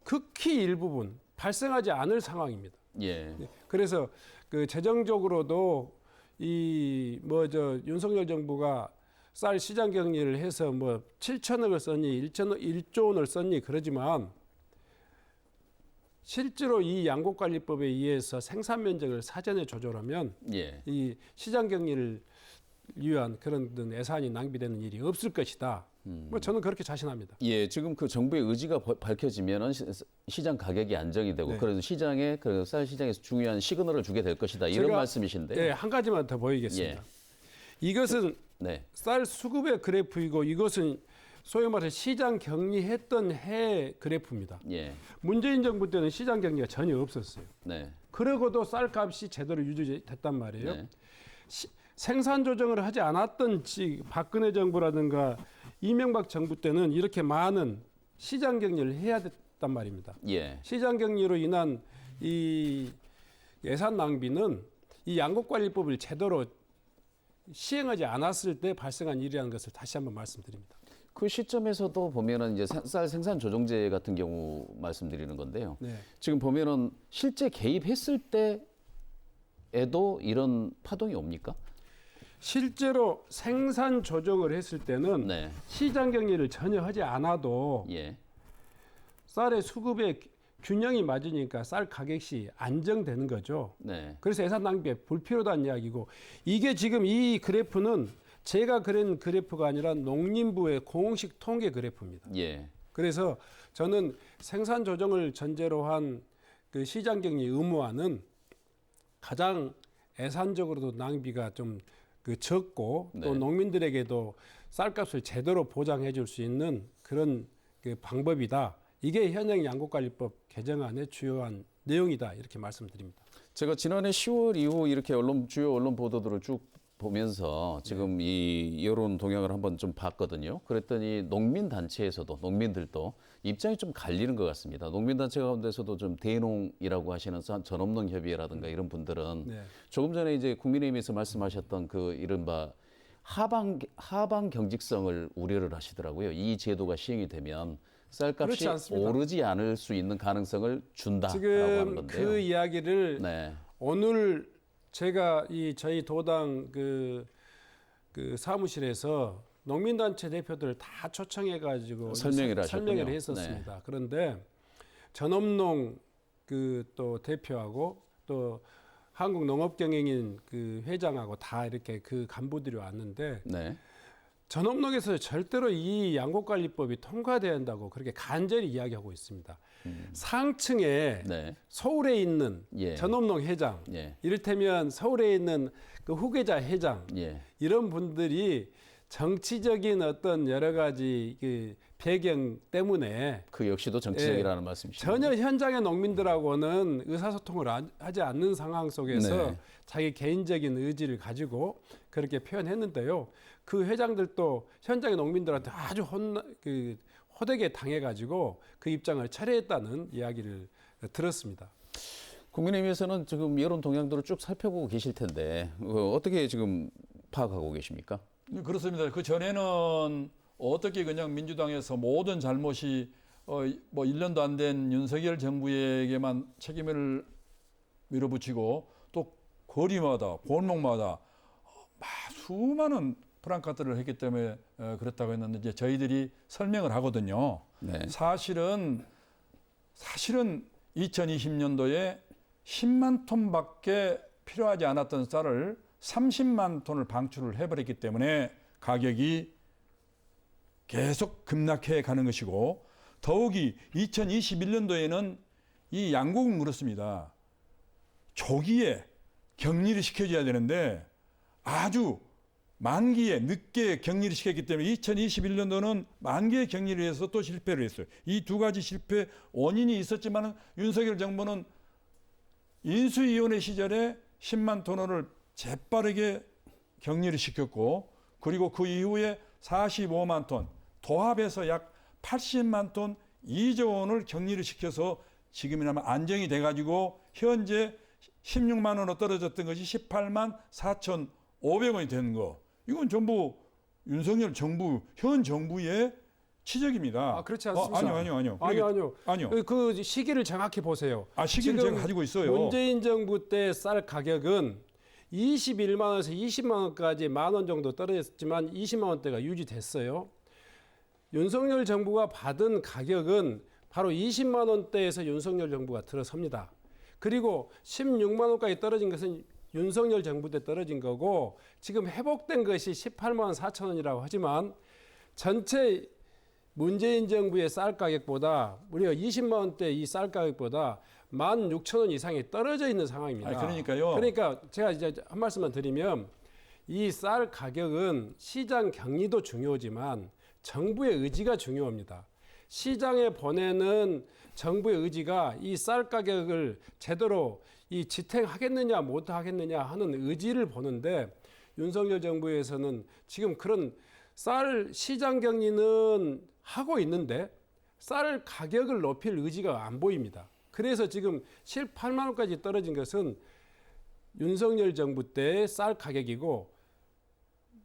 극히 일부분 발생하지 않을 상황입니다. 예. 그래서 그 재정적으로도 윤석열 정부가 쌀 시장 격리를 해서 7천억을 썼니 1조 원을 썼니 그러지만 실제로 이 양곡관리법에 의해서 생산 면적을 사전에 조절하면 예. 이 시장 격리를 위한 그런 예산이 낭비되는 일이 없을 것이다. 저는 그렇게 자신합니다. 예, 지금 그 정부의 의지가 밝혀지면은 시장 가격이 안정이 되고 네. 그래서 시장에 그 쌀 시장에서 중요한 시그널을 주게 될 것이다 이런 말씀이신데. 네, 한 가지만 더 보이겠습니다. 예. 이것은 네. 쌀 수급의 그래프이고 이것은 소위 말해 시장 격리했던 해 그래프입니다. 예. 문재인 정부 때는 시장 격리가 전혀 없었어요. 네. 그러고도 쌀값이 제대로 유지됐단 말이에요. 네. 생산 조정을 하지 않았던 박근혜 정부라든가 이명박 정부 때는 이렇게 많은 시장 격리를 해야 됐단 말입니다. 예. 시장 격리로 인한 이 예산 낭비는 이 양곡관리법을 제대로 시행하지 않았을 때 발생한 일이라는 것을 다시 한번 말씀드립니다. 그 시점에서도 보면은 이제 쌀 생산 조정제 같은 경우 말씀드리는 건데요. 네. 지금 보면은 실제 개입했을 때에도 이런 파동이 옵니까? 실제로 생산 조정을 했을 때는 네. 시장 격리를 전혀 하지 않아도 예. 쌀의 수급의 균형이 맞으니까 쌀 가격이 안정되는 거죠. 네. 그래서 예산 낭비에 불필요하다는 이야기고 이게 지금 이 그래프는 제가 그린 그래프가 아니라 농림부의 공식 통계 그래프입니다. 예. 그래서 저는 생산 조정을 전제로 한 그 시장 격리 의무화는 가장 예산적으로도 낭비가 좀 그 적고 또 네. 농민들에게도 쌀값을 제대로 보장해 줄 수 있는 그런 그 방법이다. 이게 현행 양곡관리법 개정안의 주요한 내용이다. 이렇게 말씀드립니다. 제가 지난해 10월 이후 이렇게 주요 언론 보도들을 쭉 보면서 지금 이 여론 동향을 한번 좀 봤거든요. 그랬더니 농민 단체에서도 농민들도 입장이 좀 갈리는 것 같습니다. 농민 단체 가운데서도 좀 대농이라고 하시는 전업농 협의회라든가 이런 분들은 네. 조금 전에 이제 국민의힘에서 말씀하셨던 그 이른바 하방 경직성을 우려를 하시더라고요. 이 제도가 시행이 되면 쌀값이 그렇지 않습니다. 오르지 않을 수 있는 가능성을 준다라고 하는 지금 건데요. 그 이야기를 네. 오늘 제가 이 저희 도당 그 사무실에서 농민단체 대표들 다 초청해가지고 설명을 하셨군요. 했었습니다. 그런데 전업농 그 또 대표하고 또 한국농업경영인 그 회장하고 다 이렇게 그 간부들이 왔는데 네. 전업농에서 절대로 이 양곡관리법이 통과돼야 한다고 그렇게 간절히 이야기하고 있습니다. 상층에 네. 서울에 있는 예. 전업농 회장, 예. 이를테면 서울에 있는 그 후계자 회장 예. 이런 분들이 정치적인 어떤 여러 가지 그 배경 때문에 그 역시도 정치적이라는 말씀이시죠. 전혀 현장의 농민들하고는 의사소통을 하지 않는 상황 속에서 네. 자기 개인적인 의지를 가지고 그렇게 표현했는데요. 그 회장들도 현장의 농민들한테 아주 호되게 당해가지고 그 입장을 철회했다는 이야기를 들었습니다. 국민의힘에서는 지금 여론 동향들을 쭉 살펴보고 계실 텐데 어떻게 지금 파악하고 계십니까? 그렇습니다. 그 전에는 어떻게 그냥 민주당에서 모든 잘못이 뭐 1년도 안 된 윤석열 정부에게만 책임을 밀어붙이고 또 거리마다 골목마다 수많은 프랑카드를 했기 때문에 그렇다고 했는데 이제 저희들이 설명을 하거든요. 네. 사실은 2020년도에 10만 톤밖에 필요하지 않았던 쌀을 30만 톤을 방출을 해버렸기 때문에 가격이 계속 급락해 가는 것이고 더욱이 2021년도에는 이 양곡은 그렇습니다. 조기에 격리를 시켜줘야 되는데 아주 만기에 늦게 격리를 시켰기 때문에 2021년도는 만기에 격리를 해서 또 실패를 했어요. 이 두 가지 실패 원인이 있었지만 윤석열 정부는 인수위원회 시절에 10만 톤을 재빠르게 격리를 시켰고 그리고 그 이후에 45만 톤 도합해서 약 80만 톤 2조 원을 격리를 시켜서 지금이나마 안정이 돼가지고 현재 16만 원으로 떨어졌던 것이 18만 4,500원이 되는 거. 이건 전부 윤석열 정부 현 정부의 치적입니다. 그렇지 않습니다. 아니요. 그 시기를 정확히 보세요. 시기를 제가 가지고 있어요. 문재인 정부 때 쌀 가격은 21만 원에서 20만 원까지 10,000원 원 정도 떨어졌지만 20만 원대가 유지됐어요. 윤석열 정부가 받은 가격은 바로 20만 원대에서 윤석열 정부가 들어섭니다. 그리고 16만 원까지 떨어진 것은 윤석열 정부 때 떨어진 거고 지금 회복된 것이 18만 4천 원이라고 하지만 전체 문재인 정부의 쌀 가격보다 우리가 20만 원대 이 쌀 가격보다 16,000원 이상이 떨어져 있는 상황입니다. 그러니까요. 그러니까 제가 이제 한 말씀만 드리면 이 쌀 가격은 시장 격리도 중요하지만 정부의 의지가 중요합니다. 시장에 보내는 정부의 의지가 이 쌀 가격을 제대로 이 지탱하겠느냐 못하겠느냐 하는 의지를 보는데 윤석열 정부에서는 지금 그런 쌀 시장 격리는 하고 있는데 쌀 가격을 높일 의지가 안 보입니다. 그래서 지금 7, 8만 원까지 떨어진 것은 윤석열 정부 때 쌀 가격이고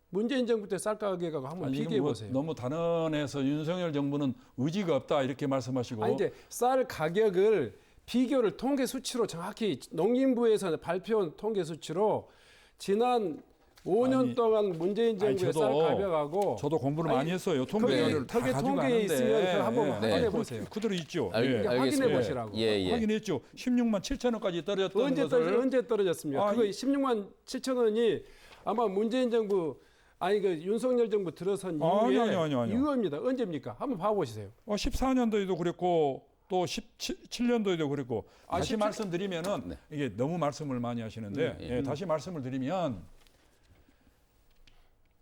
문재인 정부 때 쌀 가격하고 한번 비교해 보세요. 너무 단언해서 윤석열 정부는 의지가 없다 이렇게 말씀하시고 이제 쌀 가격을 비교를 통계 수치로 정확히 농림부에서 발표한 통계 수치로 지난 5년 동안 문재인 정부의 쌀 가격하고 저도 공부를 많이 했어요. 통계를 다 가지고 통계에 가는데 있으면 그거 한번 확인해 보세요. 그대로 있죠. 확인해 보시라고. 확인했죠. 16만 7천 원까지 떨어졌던 것을 언제 떨어졌습니까? 그거 16만 7천 원이 아마 문재인 정부 그 윤석열 정부 들어선 이후에 이후입니다. 언제입니까? 한번 봐보시세요. 14년도에도 그랬고 또 17년도에도 그랬고 다시 말씀드리면은 이게 너무 말씀을 많이 하시는데 다시 말씀을 드리면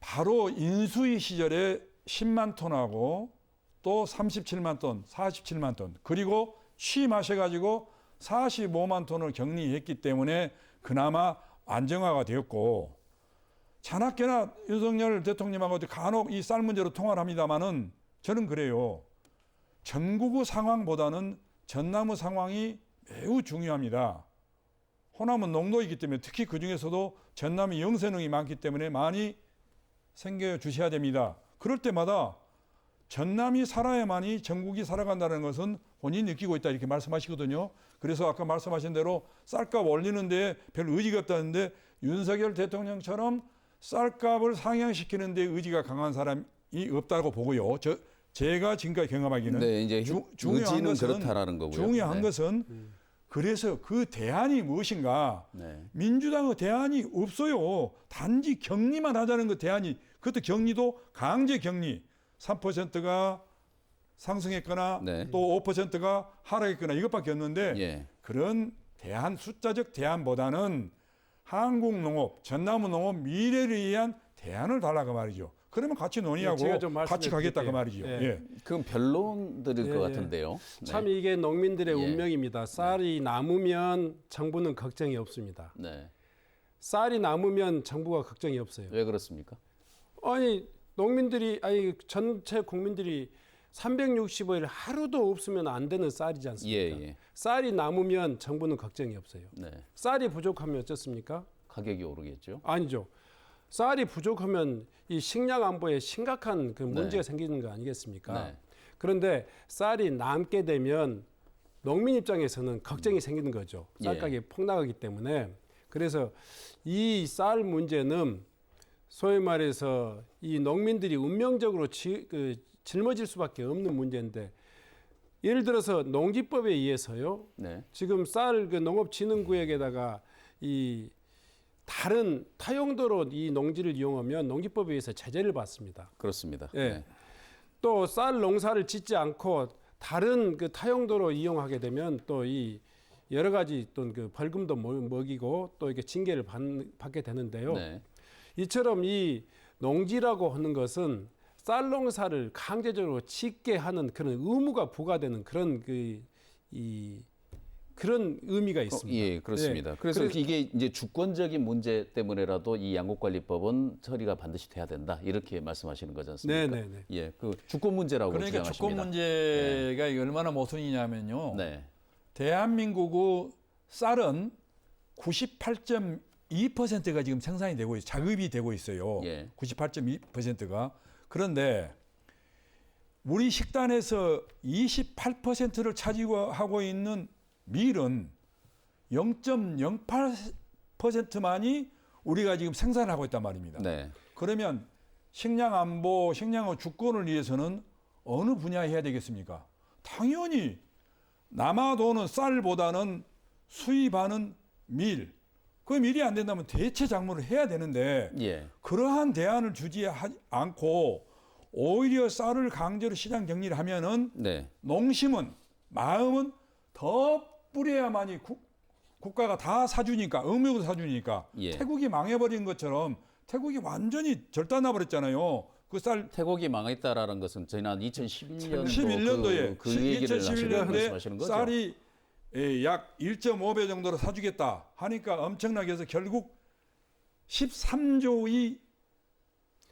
바로 인수위 시절에 10만 톤하고 또 37만 톤, 47만 톤 그리고 취임하셔가지고 45만 톤을 격리했기 때문에 그나마 안정화가 되었고 자나깨나 윤석열 대통령하고 간혹 이 쌀 문제로 통화를 합니다마는 저는 그래요. 전국의 상황보다는 전남의 상황이 매우 중요합니다. 호남은 농도이기 때문에 특히 그중에서도 전남이 영세능이 많기 때문에 많이 챙겨주셔야 됩니다. 그럴 때마다 전남이 살아야만이 전국이 살아간다는 것은 본인이 느끼고 있다 이렇게 말씀하시거든요. 그래서 아까 말씀하신 대로 쌀값 올리는 데 별 의지가 없다는데 윤석열 대통령처럼 쌀값을 상향시키는 데 의지가 강한 사람이 없다고 보고요. 제가 지금까지 경험하기는 네, 이제 의지는 그렇다라는 거고요. 중요한 네. 것은 그래서 그 대안이 무엇인가? 네. 민주당의 대안이 없어요. 단지 격리만 하자는 그 대안이 그것도 격리도 강제 격리 3%가 상승했거나 네. 또 5%가 하락했거나 이것밖에 없는데 예. 그런 대안 숫자적 대안보다는 한국 농업, 전남의 농업 미래를 위한 대안을 달라고 말이죠. 그러면 같이 논의하고 제가 좀 같이 가겠다고 말씀드릴게요. 말이죠. 예. 예. 그건 변론들일 예, 것 예. 같은데요. 네. 참 이게 농민들의 예. 운명입니다. 쌀이 남으면 정부는 걱정이 없습니다. 네. 쌀이 남으면 정부가 걱정이 없어요. 왜 그렇습니까? 아니 전체 국민들이 365일 하루도 없으면 안 되는 쌀이지 않습니까? 예. 쌀이 남으면 정부는 걱정이 없어요. 네. 쌀이 부족하면 어떻습니까? 가격이 오르겠죠. 아니죠. 쌀이 부족하면 이 식량 안보에 심각한 그 문제가 네. 생기는 거 아니겠습니까? 네. 그런데 쌀이 남게 되면 농민 입장에서는 걱정이 생기는 거죠. 쌀 예. 가격이 폭락하기 때문에. 그래서 이 쌀 문제는 소위 말해서 이 농민들이 운명적으로 짊어질 수밖에 없는 문제인데 예를 들어서 농지법에 의해서요. 네. 지금 쌀 농업진흥구역에다가 이 다른 타용도로 이 농지를 이용하면 농지법에 의해서 제재를 받습니다. 그렇습니다. 예. 네. 또 쌀 농사를 짓지 않고 다른 그 타용도로 이용하게 되면 또 이 여러 가지 또 그 벌금도 먹이고 또 이렇게 징계를 받게 되는데요. 네. 이처럼 이 농지라고 하는 것은 쌀 농사를 강제적으로 짓게 하는 그런 의무가 부과되는 그런 그런 의미가 있습니다. 예, 그렇습니다. 예. 그래서 이게 이제 주권적인 문제 때문에라도 이 양곡관리법은 처리가 반드시 돼야 된다. 이렇게 말씀하시는 거지 않습니까? 네네네. 예, 그 주권 문제라고 그러니까 주장하십니다. 주권 문제가 이게 얼마나 모순이냐면요. 네. 대한민국의 쌀은 98.2%가 지금 생산이 되고 있어요. 자급이 되고 있어요. 예. 98.2%가. 그런데 우리 식단에서 28%를 차지하고 있는 밀은 0.08%만이 우리가 지금 생산하고 있단 말입니다. 네. 그러면 식량 안보, 식량의 주권을 위해서는 어느 분야에 해야 되겠습니까? 당연히 남아도는 쌀보다는 수입하는 밀. 그 밀이 안 된다면 대체 작물을 해야 되는데 예. 그러한 대안을 주지 않고 오히려 쌀을 강제로 시장 격리를 하면은 네. 농심은 마음은 더 뿌려야만이 국가가 다 사주니까 의무로 사주니까 예. 태국이 망해버린 것처럼 태국이 완전히 절단나 버렸잖아요. 그 쌀 태국이 망했다라는 것은 지난 2011년도 11년도에 그 얘기를 말씀하시는 2011년도에 거죠. 쌀이 약 1.5배 정도로 사주겠다 하니까 엄청나게 해서 결국 13조의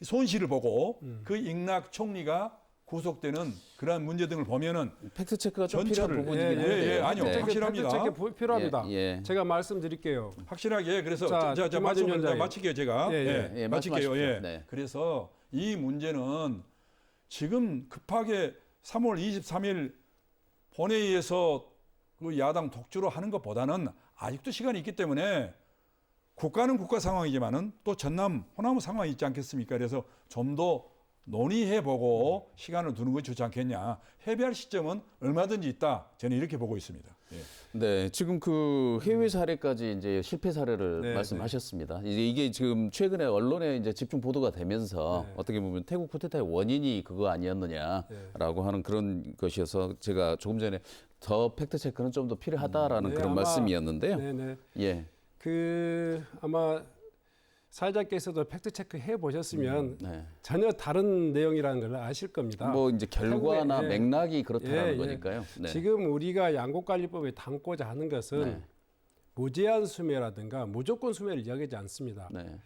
손실을 보고 그 익락 총리가 구속되는 그러한 문제 등을 보면은 팩트 체크가 좀 필요한 전철을- 부분이긴 예, 한데요. 예, 아니요. 네. 확실합니다. 팩트 필요합니다. 예, 예. 제가 말씀드릴게요. 확실하게 그래서 자, 자 김하준 말씀을 위원장님. 마칠게요 제가 예, 예. 예, 마칠게요. 말씀하십시오. 예. 네. 그래서 이 문제는 지금 급하게 3월 23일 본회의에서 그 야당 독주로 하는 것보다는 아직도 시간이 있기 때문에 국가는 국가 상황이지만은 또 전남 호남의 상황이 있지 않겠습니까? 그래서 좀 더 논의해보고 시간을 두는 것이 좋지 않겠냐. 협의할 시점은 얼마든지 있다. 저는 이렇게 보고 있습니다. 예. 네, 지금 그 해외 사례까지 이제 실패 사례를 네, 말씀하셨습니다. 이게 지금 최근에 언론에 이제 집중 보도가 되면서 네. 어떻게 보면 태국 쿠데타의 원인이 그거 아니었느냐라고 하는 그런 것이어서 제가 조금 전에 더 팩트 체크는 좀 더 필요하다라는 네, 그런 아마- 말씀이었는데요. 네네. 예, 아마 사회자께서도 팩트 체크 해 보셨으면 네. 전혀 다른 내용이라는 걸 아실 겁니다. 뭐 이제 결과나 태국의- 예. 맥락이 그렇다라는 예, 예. 거니까요. 네. 지금 우리가 양곡관리법에 담고자 하는 것은 네. 무제한 수매라든가 무조건 수매를 이야기하지 않습니다. 네.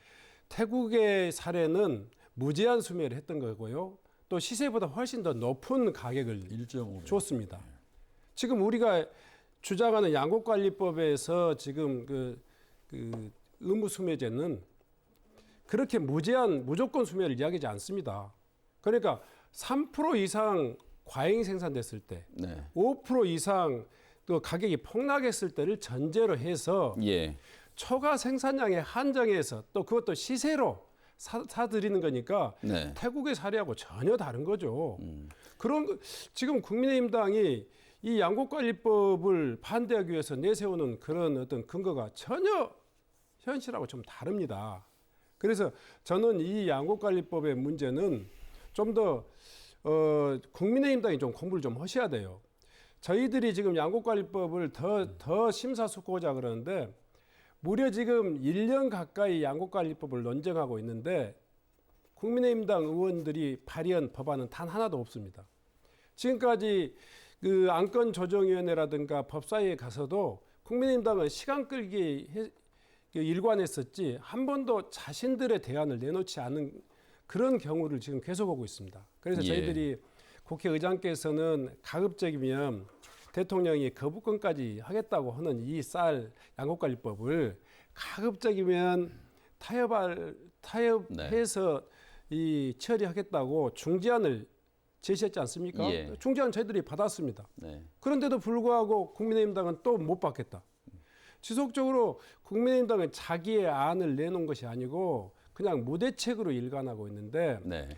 태국의 사례는 무제한 수매를 했던 거고요. 또 시세보다 훨씬 더 높은 가격을 1.5배. 줬습니다. 지금 우리가 주장하는 양곡관리법에서 지금 그 의무 수매제는 그렇게 무조건 수매를 이야기하지 않습니다. 그러니까 3% 이상 과잉 생산됐을 때, 네. 5% 이상 또 가격이 폭락했을 때를 전제로 해서 예. 초과 생산량의 한정에서 또 그것도 시세로 사들이는 거니까 네. 태국의 사례하고 전혀 다른 거죠. 지금 국민의힘당이 이 양곡관리법을 반대하기 위해서 내세우는 그런 어떤 근거가 전혀 현실하고 좀 다릅니다. 그래서 저는 이 양곡관리법의 문제는 좀 더 국민의힘당이 좀 공부를 좀 하셔야 돼요. 저희들이 지금 양곡관리법을 더 심사숙고하자 그러는데 무려 지금 1년 가까이 양곡관리법을 논쟁하고 있는데 국민의힘당 의원들이 발의한 법안은 단 하나도 없습니다. 지금까지 그 안건조정위원회라든가 법사위에 가서도 국민의힘당은 시간 끌기 일관했었지 한 번도 자신들의 대안을 내놓지 않은 그런 경우를 지금 계속하고 있습니다. 그래서 예. 저희들이 국회의장께서는 가급적이면 대통령이 거부권까지 하겠다고 하는 이 쌀 양곡관리법을 가급적이면 타협해서 이 처리하겠다고 중재안을 제시했지 않습니까? 예. 중재안 저희들이 받았습니다. 네. 그런데도 불구하고 국민의힘당은 또 못 받겠다. 지속적으로 국민의힘당은 자기의 안을 내놓은 것이 아니고 그냥 무대책으로 일관하고 있는데 네.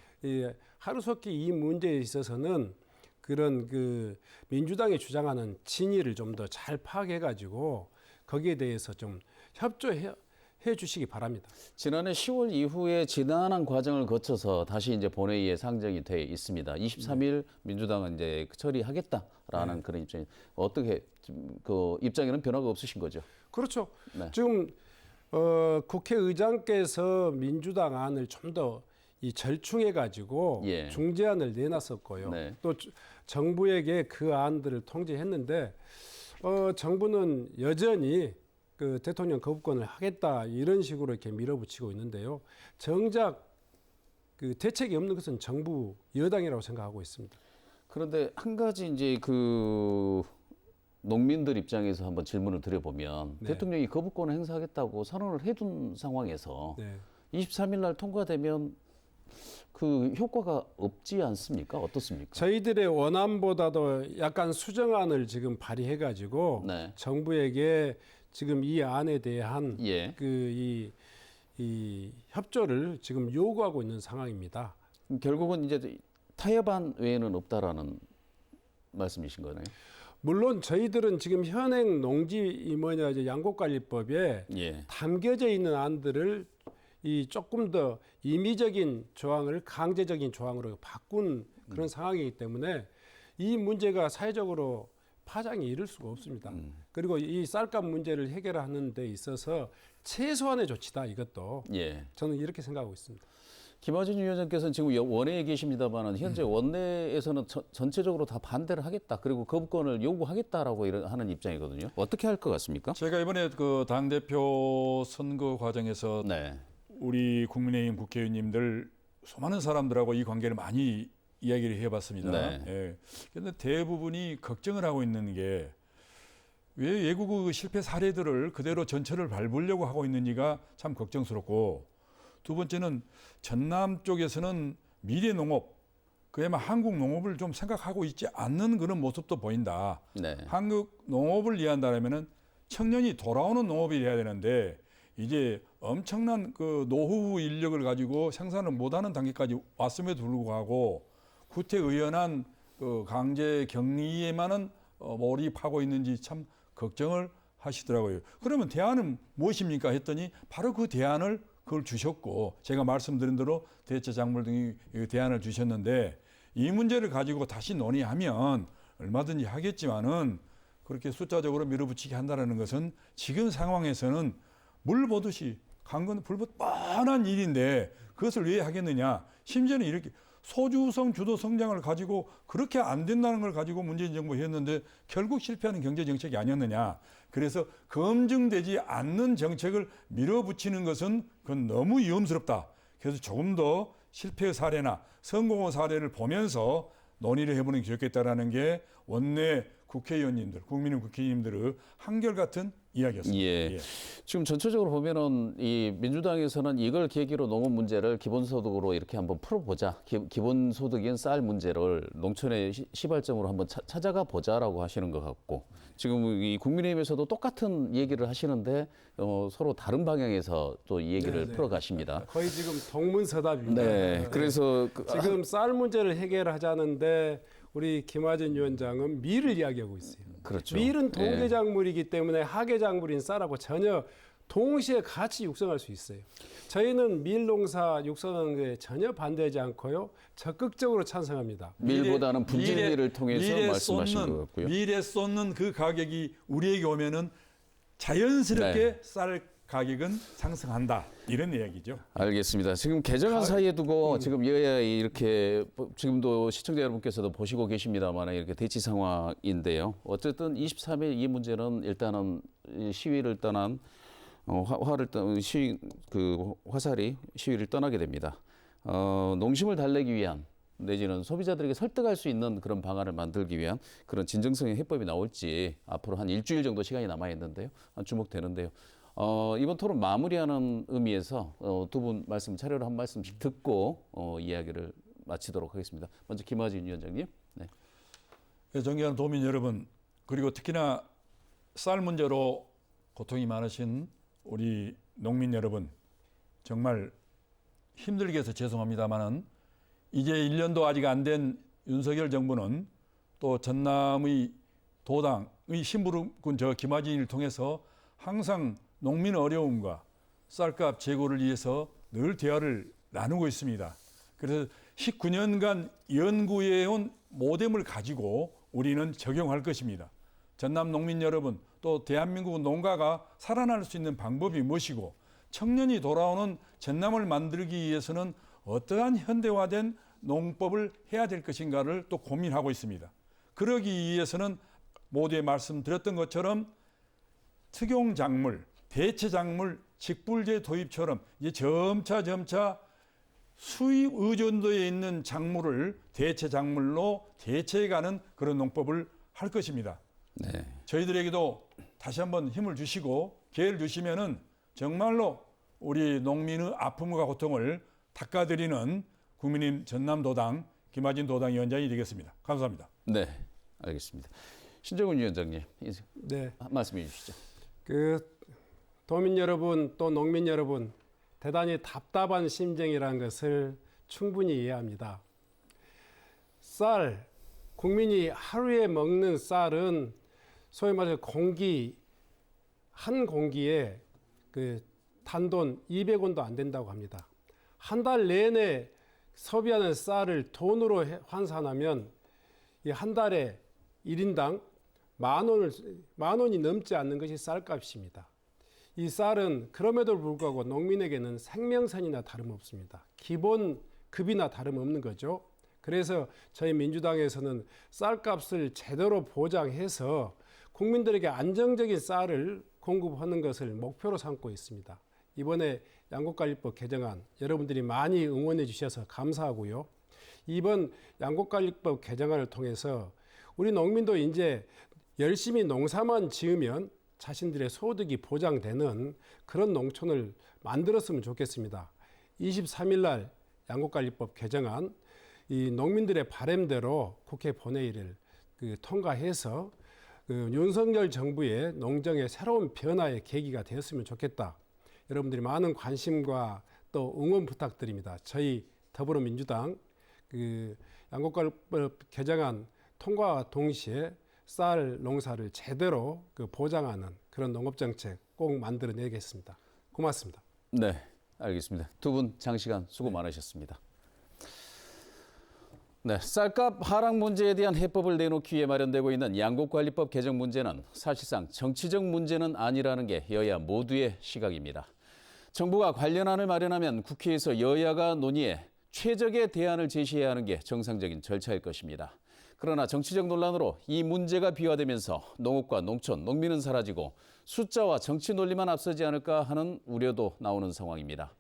하루속히 이 문제에 있어서는 그런 그 민주당이 주장하는 진위를 좀 더 잘 파악해가지고 거기에 대해서 좀 협조해 주시기 바랍니다. 지난해 10월 이후에 지난한 과정을 거쳐서 다시 이제 본회의에 상정이 돼 있습니다. 23일 민주당은 이제 처리하겠다라는 그런 입장이 어떻게 그 입장에는 변화가 없으신 거죠? 그렇죠. 네. 지금 국회의장께서 민주당 안을 좀 더 이 절충해가지고 예. 중재안을 내놨었고요. 네. 또 정부에게 그 안들을 통지했는데 정부는 여전히 그 대통령 거부권을 하겠다 이런 식으로 이렇게 밀어붙이고 있는데요. 정작 그 대책이 없는 것은 정부 여당이라고 생각하고 있습니다. 그런데 한 가지 이제 그 농민들 입장에서 한번 질문을 드려보면 네. 대통령이 거부권을 행사하겠다고 선언을 해둔 상황에서 네. 23일 날 통과되면 그 효과가 없지 않습니까? 어떻습니까? 저희들의 원안보다도 약간 수정안을 지금 발의해가지고 네. 정부에게 지금 이 안에 대한 예. 이 협조를 지금 요구하고 있는 상황입니다. 결국은 이제 타협안 외에는 없다라는 말씀이신 거네요. 물론 저희들은 지금 현행 이제 양곡관리법에 예. 담겨져 있는 안들을 이 조금 더 임의적인 조항을 강제적인 조항으로 바꾼 그런 상황이기 때문에 이 문제가 사회적으로 파장이 이를 수가 없습니다. 그리고 이 쌀값 문제를 해결하는 데 있어서 최소한의 조치다 이것도 예. 저는 이렇게 생각하고 있습니다. 김어준 위원장께서는 지금 원내에 계십니다만 현재 원내에서는 전체적으로 다 반대를 하겠다. 그리고 거부권을 요구하겠다라고 하는 입장이거든요. 어떻게 할 것 같습니까? 제가 이번에 그 당대표 선거 과정에서 네. 우리 국민의힘 국회의원님들 수많은 사람들하고 이 관계를 많이 이야기를 해봤습니다. 네. 예. 그런데 대부분이 걱정을 하고 있는 게 왜 외국 실패 사례들을 그대로 전철을 밟으려고 하고 있는지가 참 걱정스럽고, 두 번째는 전남 쪽에서는 미래 농업, 그야말로 한국 농업을 좀 생각하고 있지 않는 그런 모습도 보인다. 네. 한국 농업을 이해한다면은 청년이 돌아오는 농업이 돼야 되는데 이제 엄청난 그 노후 인력을 가지고 생산을 못하는 단계까지 왔음에도 불구하고 구태의연한 그 강제 격리에만은 몰입하고 있는지 참 걱정을 하시더라고요. 그러면 대안은 무엇입니까 했더니 바로 그 대안을 그걸 주셨고, 제가 말씀드린 대로 대체작물 등이 대안을 주셨는데, 이 문제를 가지고 다시 논의하면 얼마든지 하겠지만은 그렇게 숫자적으로 밀어붙이게 한다는 것은 지금 상황에서는 물 보듯이 강건 불보듯 뻔한 일인데 그것을 왜 하겠느냐. 심지어는 이렇게 소주성 주도 성장을 가지고 그렇게 안 된다는 걸 가지고 문재인 정부가 했는데 결국 실패하는 경제 정책이 아니었느냐. 그래서 검증되지 않는 정책을 밀어붙이는 것은 그건 너무 위험스럽다. 그래서 조금 더 실패의 사례나 성공의 사례를 보면서 논의를 해보는 게 좋겠다라는 게 원내 국회의원님들, 국민의 국회의원님들의 한결같은 이야기였습니다. 예. 지금 전체적으로 보면은 이 민주당에서는 이걸 계기로 농업 문제를 기본소득으로 이렇게 한번 풀어보자. 기본소득인 쌀 문제를 농촌의 시발점으로 한번 찾아가 보자라고 하시는 것 같고, 지금 이 국민의힘에서도 똑같은 얘기를 하시는데 서로 다른 방향에서 또 이 얘기를 풀어가십니다. 거의 지금 동문서답입니다. 네. 그래서 지금 쌀 문제를 해결하자는데 우리 김화진 위원장은 밀을 이야기하고 있어요. 그렇죠. 밀은 동계작물이기 때문에 하계작물인 쌀하고 전혀 동시에 같이 육성할 수 있어요. 저희는 밀 농사 육성하는 게 전혀 반대하지 않고요. 적극적으로 찬성합니다. 밀보다는 분질밀을 통해서 말씀하신 것 같고요. 밀에 쏟는 그 가격이 우리에게 오면은 자연스럽게 쌀 가격은 상승한다. 이런 이야기죠. 알겠습니다. 지금 개정안 사이에 두고 지금 여야 이렇게 지금도 시청자 여러분께서도 보시고 계십니다만 이렇게 대치 상황인데요. 어쨌든 23일 이 문제는 일단은 시위를 떠난 화살이 시위를 떠나게 됩니다. 농심을 달래기 위한 내지는 소비자들에게 설득할 수 있는 그런 방안을 만들기 위한 그런 진정성의 해법이 나올지 앞으로 한 일주일 정도 시간이 남아 있는데요. 주목되는데요. 이번 토론 마무리하는 의미에서 두 분 말씀 차례로 한 말씀씩 듣고 이야기를 마치도록 하겠습니다. 먼저 김화진 위원장님. 네. 존경하는 도민 여러분, 그리고 특히나 쌀 문제로 고통이 많으신 우리 농민 여러분, 정말 힘들게 해서 죄송합니다만은 이제 1년도 아직 안 된 윤석열 정부는 또 전남의 도당의 심부름꾼 김화진을 통해서 항상 농민의 어려움과 쌀값 제고를 위해서 늘 대화를 나누고 있습니다. 그래서 19년간 연구해온 모뎀을 가지고 우리는 적용할 것입니다. 전남 농민 여러분, 또 대한민국 농가가 살아날 수 있는 방법이 무엇이고 청년이 돌아오는 전남을 만들기 위해서는 어떠한 현대화된 농법을 해야 될 것인가를 또 고민하고 있습니다. 그러기 위해서는 모두에 말씀드렸던 것처럼 특용작물, 대체작물, 직불제 도입처럼 이제 점차 수입 의존도에 있는 작물을 대체작물로 대체해가는 그런 농법을 할 것입니다. 네. 저희들에게도 다시 한번 힘을 주시고 기회를 주시면은 정말로 우리 농민의 아픔과 고통을 닦아드리는 국민의힘 전남도당 김화진 도당위원장이 되겠습니다. 감사합니다. 네, 알겠습니다. 신정훈 위원장님, 네. 말씀해 주시죠. 도민 여러분 또 농민 여러분 대단히 답답한 심정이라는 것을 충분히 이해합니다. 쌀, 국민이 하루에 먹는 쌀은 소위 말해서 한 공기에 단돈 200원도 안 된다고 합니다. 한 달 내내 소비하는 쌀을 돈으로 환산하면 이 한 달에 1인당 만 원이 넘지 않는 것이 쌀값입니다. 이 쌀은 그럼에도 불구하고 농민에게는 생명선이나 다름없습니다. 기본 급이나 다름없는 거죠. 그래서 저희 민주당에서는 쌀값을 제대로 보장해서 국민들에게 안정적인 쌀을 공급하는 것을 목표로 삼고 있습니다. 이번에 양곡관리법 개정안 여러분들이 많이 응원해 주셔서 감사하고요. 이번 양곡관리법 개정안을 통해서 우리 농민도 이제 열심히 농사만 지으면 자신들의 소득이 보장되는 그런 농촌을 만들었으면 좋겠습니다. 23일 날 양곡관리법 개정안 이 농민들의 바람대로 국회 본회의를 통과해서 윤석열 정부의 농정의 새로운 변화의 계기가 되었으면 좋겠다. 여러분들이 많은 관심과 또 응원 부탁드립니다. 저희 더불어민주당 양곡관리법 개정안 통과와 동시에 쌀 농사를 제대로 보장하는 그런 농업정책 꼭 만들어내겠습니다. 고맙습니다. 네, 알겠습니다. 두 분 장시간 수고 많으셨습니다. 네, 쌀값 하락 문제에 대한 해법을 내놓기 위해 마련되고 있는 양곡관리법 개정 문제는 사실상 정치적 문제는 아니라는 게 여야 모두의 시각입니다. 정부가 관련안을 마련하면 국회에서 여야가 논의해 최적의 대안을 제시해야 하는 게 정상적인 절차일 것입니다. 그러나 정치적 논란으로 이 문제가 비화되면서 농업과 농촌, 농민은 사라지고 숫자와 정치 논리만 앞서지 않을까 하는 우려도 나오는 상황입니다.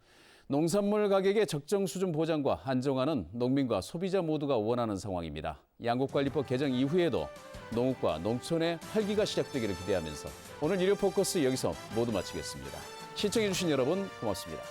농산물 가격의 적정 수준 보장과 안정화는 농민과 소비자 모두가 원하는 상황입니다. 양곡관리법 개정 이후에도 농업과 농촌의 활기가 시작되기를 기대하면서 오늘 일요 포커스 여기서 모두 마치겠습니다. 시청해주신 여러분 고맙습니다.